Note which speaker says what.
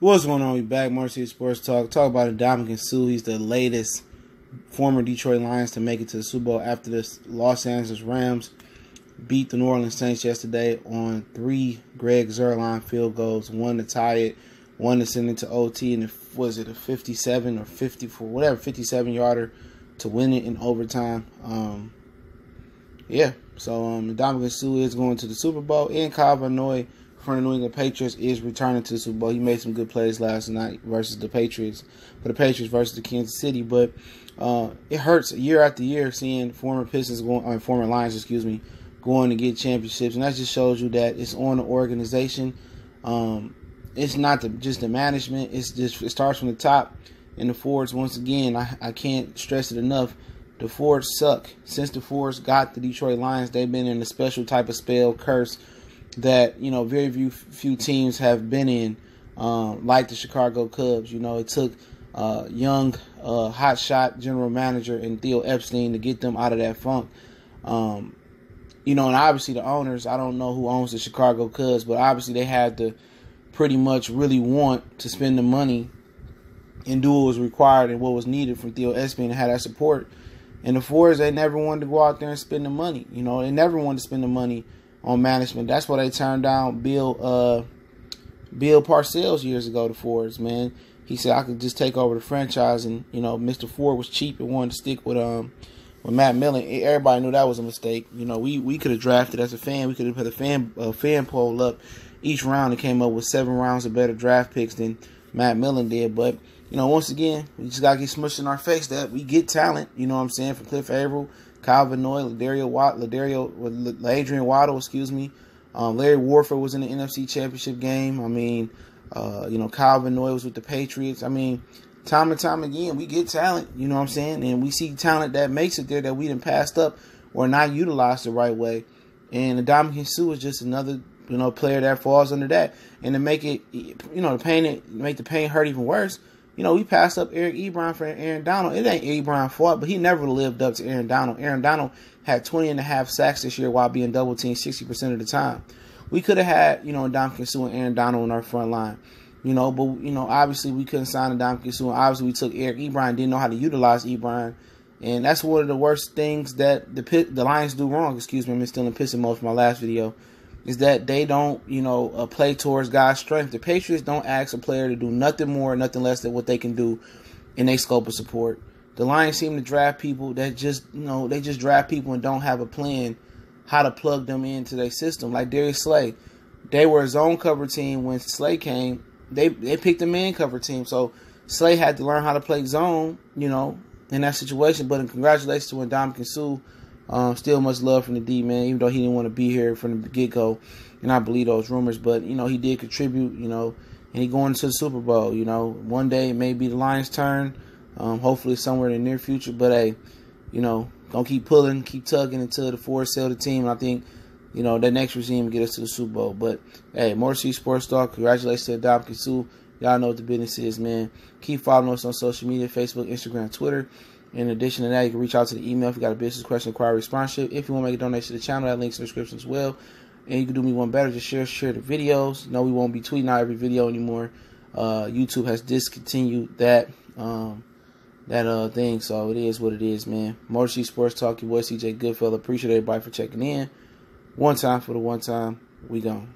Speaker 1: What's going on? We back, Marcy Sports Talk. Talk about Ndamukong. He's the latest former Detroit Lions to make it to the Super Bowl after the Los Angeles Rams beat the New Orleans Saints yesterday on 3 Greg Zuerlein field goals, one to tie it, one to send it to OT, and was it a 57 or 54, whatever, 57-yarder to win it in overtime. So Ndamukong is going to the Super Bowl, and Kyle Van Noy from the New England Patriots is returning to the Super Bowl. He made some good plays last night versus the Patriots, versus the Kansas City. But it hurts year after year seeing former Lions, going to get championships, and that just shows you that it's on the organization. It's not just the management. It starts from the top. And the Fords, once again, I can't stress it enough. The Fords suck. Since the Fords got the Detroit Lions, they've been in a special type of spell curse that very few teams have been in, like the Chicago Cubs. It took young hotshot general manager and Theo Epstein to get them out of that funk. And obviously the owners, I don't know who owns the Chicago Cubs, but obviously they had to pretty much really want to spend the money and do what was required and what was needed from Theo Epstein to have that support. And the Fords, they never wanted to go out there and spend the money. They never wanted to spend the money on management. That's why they turned down Bill Parcells years ago, the Fords, man. He said, I could just take over the franchise, and, Mr. Ford was cheap and wanted to stick with Matt Millen. Everybody knew that was a mistake. We could have drafted as a fan. We could have put a fan poll up each round and came up with 7 rounds of better draft picks than Matt Millen did. But, once again, we just got to get smushed in our face that we get talent, from Cliff Averill, Kyle Van Noy, Adrian Waddle, Larry Warford was in the NFC Championship game. Kyle Van Noy was with the Patriots. Time and time again, we get talent, and we see talent that makes it there that we done passed up or not utilized the right way. And Ndamukong is just another, player that falls under that. And to make it, make the pain hurt even worse, we passed up Eric Ebron for Aaron Donald. It ain't Ebron's fault, but he never lived up to Aaron Donald. Aaron Donald had 20.5 sacks this year while being double teamed 60% of the time. We could have had, Ndamukong and Aaron Donald on our front line. But obviously we couldn't sign Ndamukong. Obviously we took Eric Ebron, didn't know how to utilize Ebron. And that's one of the worst things that the Lions do wrong. Excuse me, I'm still in pissing mode from my last video. Is that they don't, play towards God's strength. The Patriots don't ask a player to do nothing more, nothing less than what they can do in their scope of support. The Lions seem to draft people that just, they just draft people and don't have a plan how to plug them into their system. Like Darius Slay. They were a zone cover team when Slay came. They picked a man cover team. So Slay had to learn how to play zone, in that situation. But congratulations to Ndamukong. Still much love from the D, man, even though he didn't want to be here from the get-go, and I believe those rumors. But, he did contribute, and he going to the Super Bowl. One day it may be the Lions' turn, hopefully somewhere in the near future. But, hey, gonna keep pulling, keep tugging until the Fords sell the team. And I think, the next regime will get us to the Super Bowl. But, hey, more Sports Talk. Congratulations to Ndamukong. Y'all know what the business is, man. Keep following us on social media, Facebook, Instagram, Twitter. In addition to that, you can reach out to the email if you got a business question, inquiry, sponsorship. If you want to make a donation to the channel, that link's in the description as well. And you can do me one better, just share the videos. No, we won't be tweeting out every video anymore. YouTube has discontinued that thing, so it is what it is, man. Motor Sports Talk, your boy CJ Goodfellow. Appreciate everybody for checking in. One time for the one time. We gone.